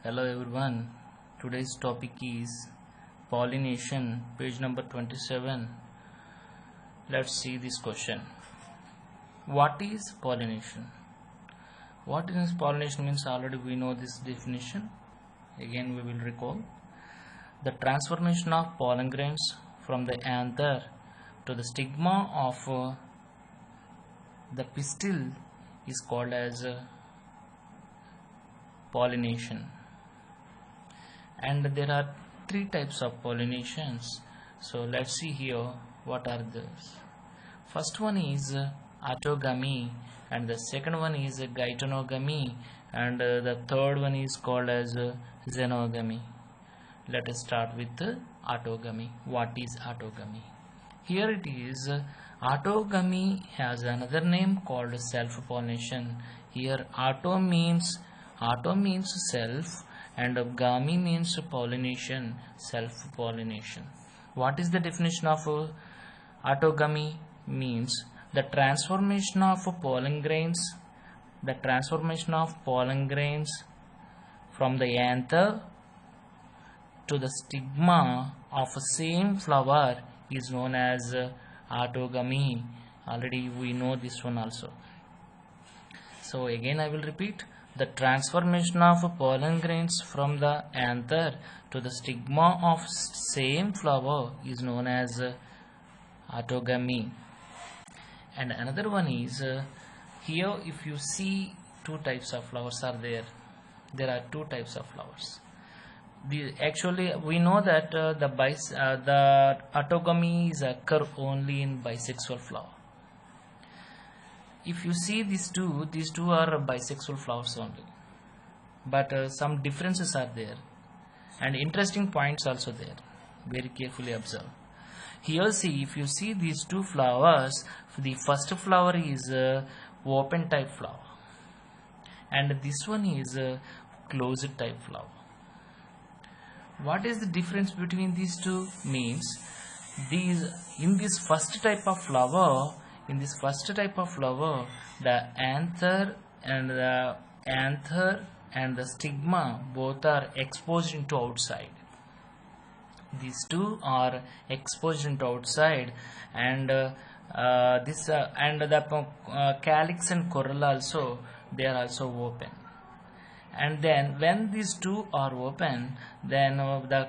Hello everyone. Today's topic is pollination, page number 27. Let's see this question. What is pollination? What is pollination means already we know this definition. Again we will recall. The transformation of pollen grains from the anther to the stigma of the pistil is called as pollination. And there are three types of pollinations. So let's see here what are those. First one is autogamy, and the second one is geitonogamy, and the third one is called as xenogamy. Let us start with autogamy. What is autogamy? Here it is, autogamy has another name called self-pollination. Here auto means self, and gamy means pollination, self-pollination. What is the definition of autogamy? Means the transformation of pollen grains, from the anther to the stigma of a same flower is known as autogamy. Already we know this one also. So again I will repeat. The transformation of pollen grains from the anther to the stigma of same flower is known as autogamy. And another one is here if you see two types of flowers are there. There are two types of flowers. Actually we know that the autogamy is occur only in bisexual flower. If you see these two are bisexual flowers only, but some differences are there and interesting points also there. Very carefully observe. Here see, if you see these two flowers, the first flower is open type flower and this one is closed type flower. What is the difference between these two? Means in this first type of flower, the anther and the stigma both are exposed into outside. These two are exposed into outside, and the calyx and corolla also, they are also open. And then when these two are open, then the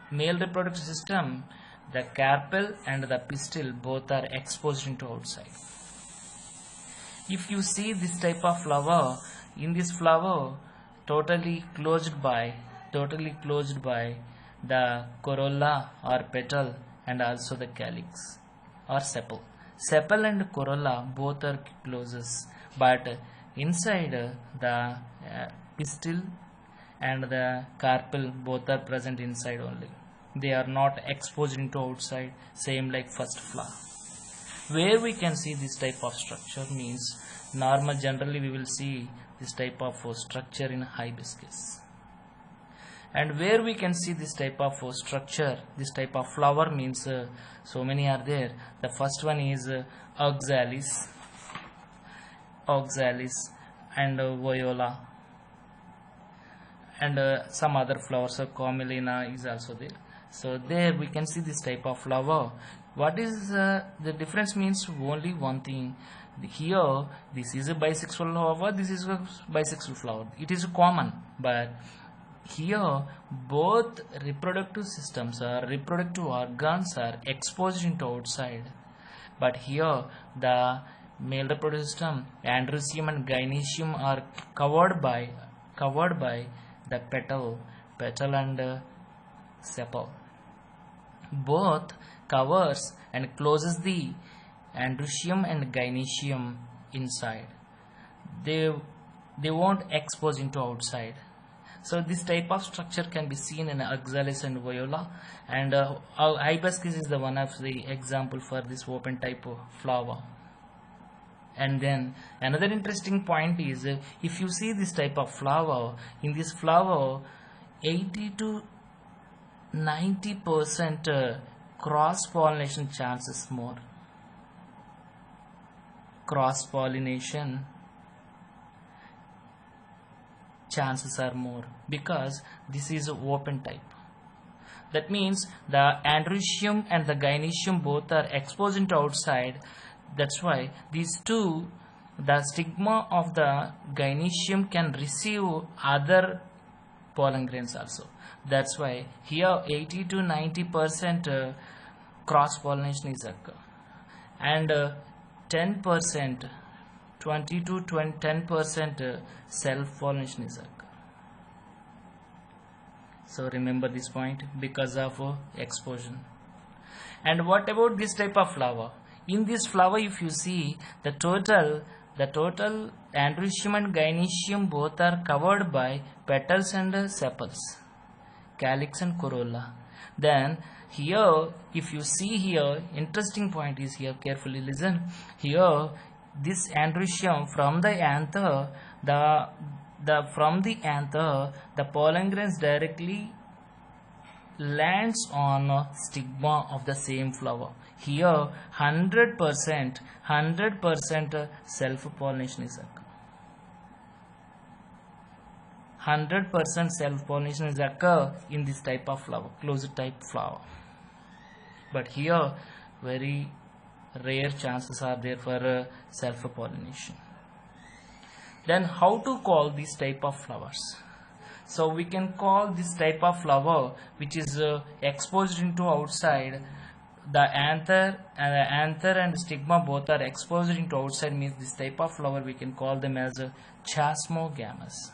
male reproductive system, the carpel and the pistil both are exposed into outside. If you see this type of flower, in this flower totally closed by the corolla or petal and also the calyx or sepal. Sepal and corolla both are closes, but inside the pistil and the carpel both are present inside only. They are not exposed into outside, same like first flower. Where we can see this type of structure means generally we will see this type of structure in hibiscus. And where we can see this type of structure, this type of flower means so many are there. The first one is oxalis and viola, and some other flowers, commelina is also there. So there we can see this type of flower. What is the difference means only one thing. Here this is a bisexual flower, this is a bisexual flower. It is common, but here both reproductive systems or reproductive organs are exposed into outside. But here the male reproductive system, androecium and gynoecium, are covered by the petal and sepal. Both covers and closes the androecium and gynoecium inside. They won't expose into outside. So this type of structure can be seen in oxalis and viola, and hibiscus is the one of the example for this open type of flower. And then another interesting point is if you see this type of flower, in this flower 80 to 90% cross-pollination chances more. Cross-pollination chances are more because this is open type. That means the androecium and the gynoecium both are exposed into outside. That's why these two, the stigma of the gynoecium can receive other pollen grains also. That's why here 80 to 90% cross pollination is occur, and 10%, 20 to 10% self pollination is occur. So remember this point because of exposure. And what about this type of flower? In this flower, if you see the total androecium and gynoecium both are covered by petals and sepals, calyx and corolla. Then here, if you see here, interesting point is here, carefully listen. Here, this androecium from the anther, from the anther, the pollen grains directly lands on stigma of the same flower. Here 100% self-pollination is occur. 100% self-pollination is occur in this type of flower, closed type flower. But here very rare chances are there for self-pollination. Then how to call this type of flowers? So we can call this type of flower which is exposed into outside. The anther and stigma both are exposed into outside, means this type of flower we can call them as chasmogamous.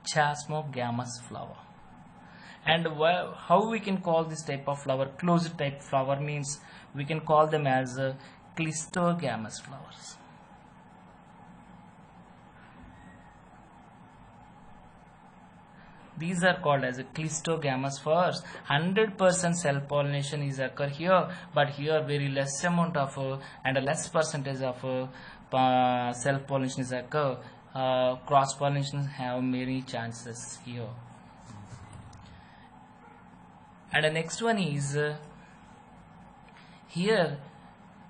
Chasmogamous flower. And how we can call this type of flower? Closed type flower means we can call them as clistogamous flowers. These are called as clistogamous flowers. 100% self-pollination is occur here, but here very less amount of and a less percentage of self-pollination is occur. Cross-pollination have many chances here. And the next one is here,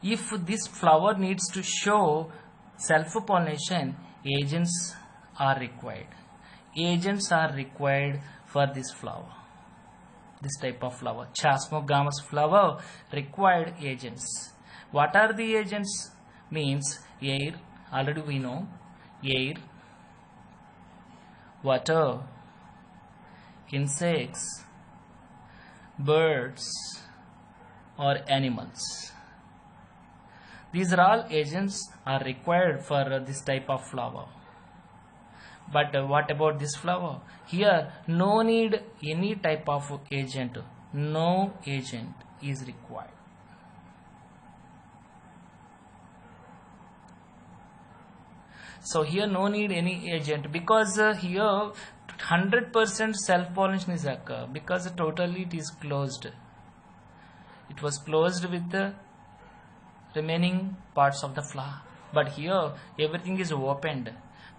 if this flower needs to show self-pollination, agents are required. Agents are required for this flower. This type of flower, chasmogamous flower, required agents. What are the agents? Means air, already we know, air, water, insects, birds or animals. These are all agents are required for this type of flower. But what about this flower? Here no need any type of agent. No agent is required. So here no need any agent because here 100% self-pollination is occur because totally it is closed. It was closed with the remaining parts of the flower. But here everything is opened.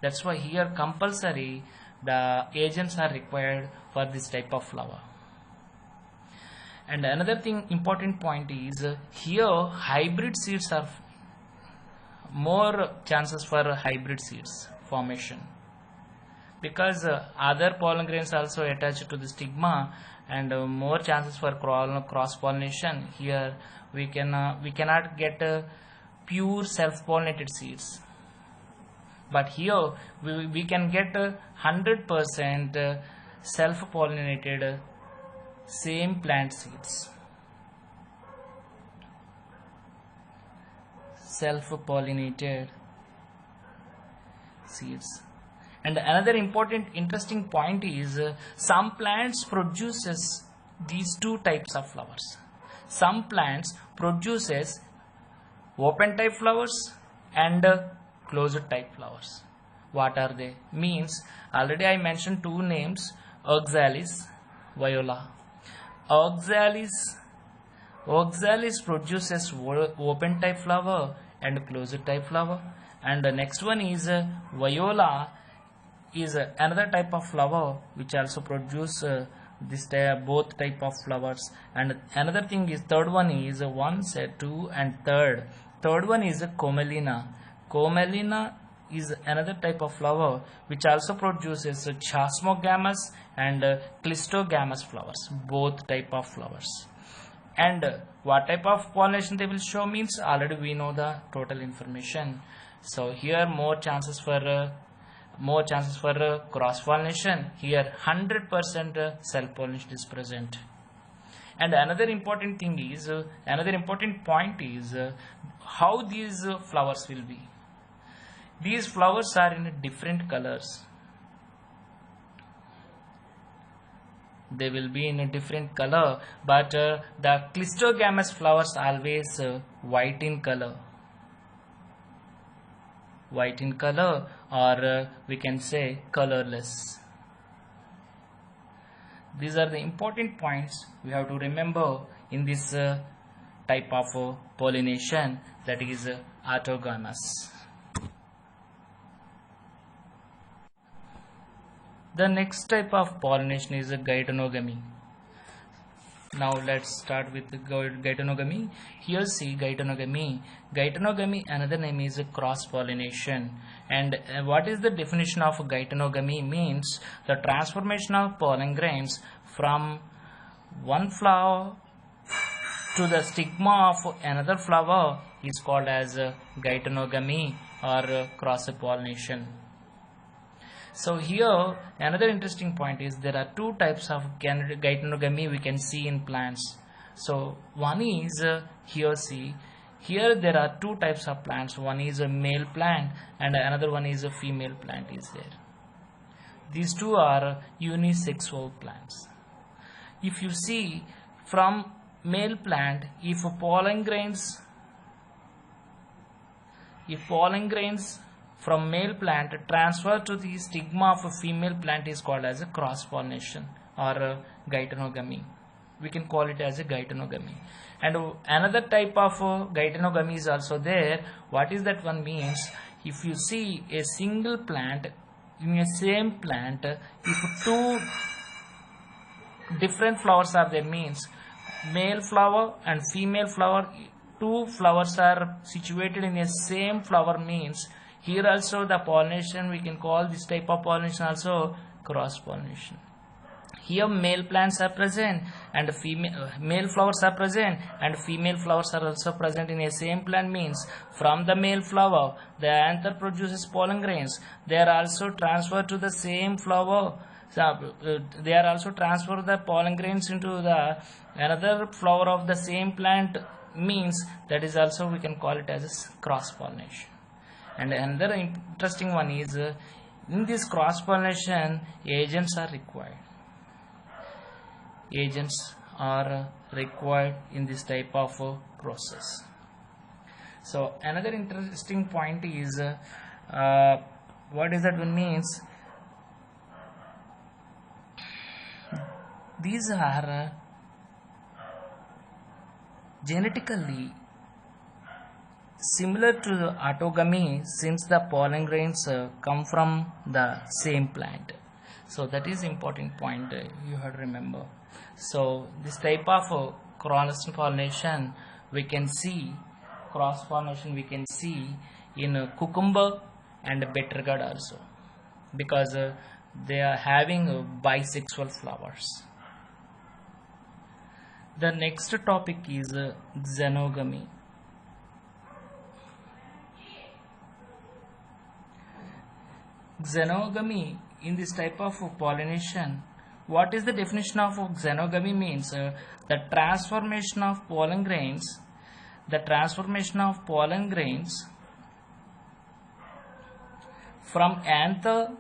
That's why here compulsory the agents are required for this type of flower. And another thing, important point is here hybrid seeds are more chances for hybrid seeds formation because other pollen grains also attached to the stigma and more chances for cross pollination. Here we cannot get pure self pollinated seeds. But here we can get 100% self-pollinated same plant seeds. Self-pollinated seeds. And another important interesting point is some plants produces these two types of flowers. Some plants produces open type flowers and closed type flowers. What are they? Means already I mentioned two names, Oxalis, Viola. Oxalis produces open type flower and closed type flower, and the next one is Viola is another type of flower which also produce this both type of flowers. And another thing is third one is 1, 2 and third one is Commelina. Commelina is another type of flower which also produces chasmogamous and clistogamous flowers, both type of flowers. And what type of pollination they will show means already we know the total information. So here more chances for cross pollination. Here 100% self pollination is present. And another important thing is another important point is how these flowers will be. These flowers are in different colors. They will be in a different color, but the clistogamous flowers always white in color. White in color, or we can say colorless. These are the important points we have to remember in this type of pollination, that is autogamous. The next type of pollination is geitonogamy. Now let's start with geitonogamy. Here see geitonogamy. Geitonogamy, another name is cross pollination. And what is the definition of geitonogamy? Means the transformation of pollen grains from one flower to the stigma of another flower is called as geitonogamy or cross pollination. So here another interesting point is there are two types of geitonogamy we can see in plants. So one is here see, here there are two types of plants. One is a male plant and another one is a female plant is there. These two are unisexual plants. If you see from male plant, if pollen grains from male plant transfer to the stigma of a female plant is called as a cross pollination or geitonogamy. We can call it as a geitonogamy. And another type of geitonogamy is also there. What is that one means? If you see a single plant in a same plant, if two different flowers are there, means male flower and female flower, two flowers are situated in a same flower, means here also the pollination, we can call this type of pollination also cross pollination. Here male plants are present and male flowers are present and female flowers are also present in a same plant, means from the male flower the anther produces pollen grains. They are also transferred to the same flower. They are also transfer the pollen grains into the another flower of the same plant, means that is also we can call it as cross pollination. And another interesting one is in this cross pollination agents are required. Agents are required in this type of process. So another interesting point is what is that one means? These are genetically similar to autogamy, since the pollen grains come from the same plant. So that is important point you have to remember. So this type of cross pollination we can see, cross pollination we can see in cucumber and bitter gourd also, because they are having bisexual flowers. The next topic is xenogamy. Xenogamy, in this type of pollination, what is the definition of xenogamy? Means the transformation of pollen grains, from anther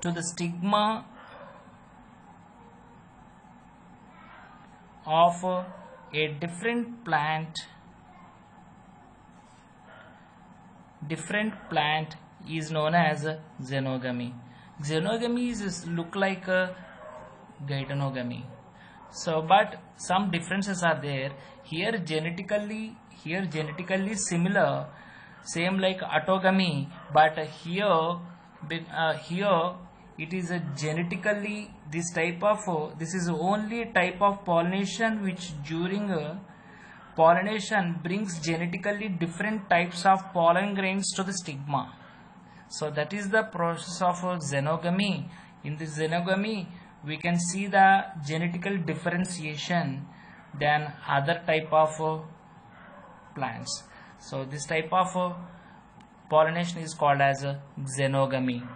to the stigma of a different plant is known as xenogamy. Xenogamy is look like a geitonogamy. So but some differences are there. Here genetically similar, same like autogamy, but here it is a genetically this is only type of pollination which during pollination brings genetically different types of pollen grains to the stigma. So that is the process of xenogamy. In this xenogamy, we can see the genetical differentiation than other type of plants. So this type of pollination is called as xenogamy.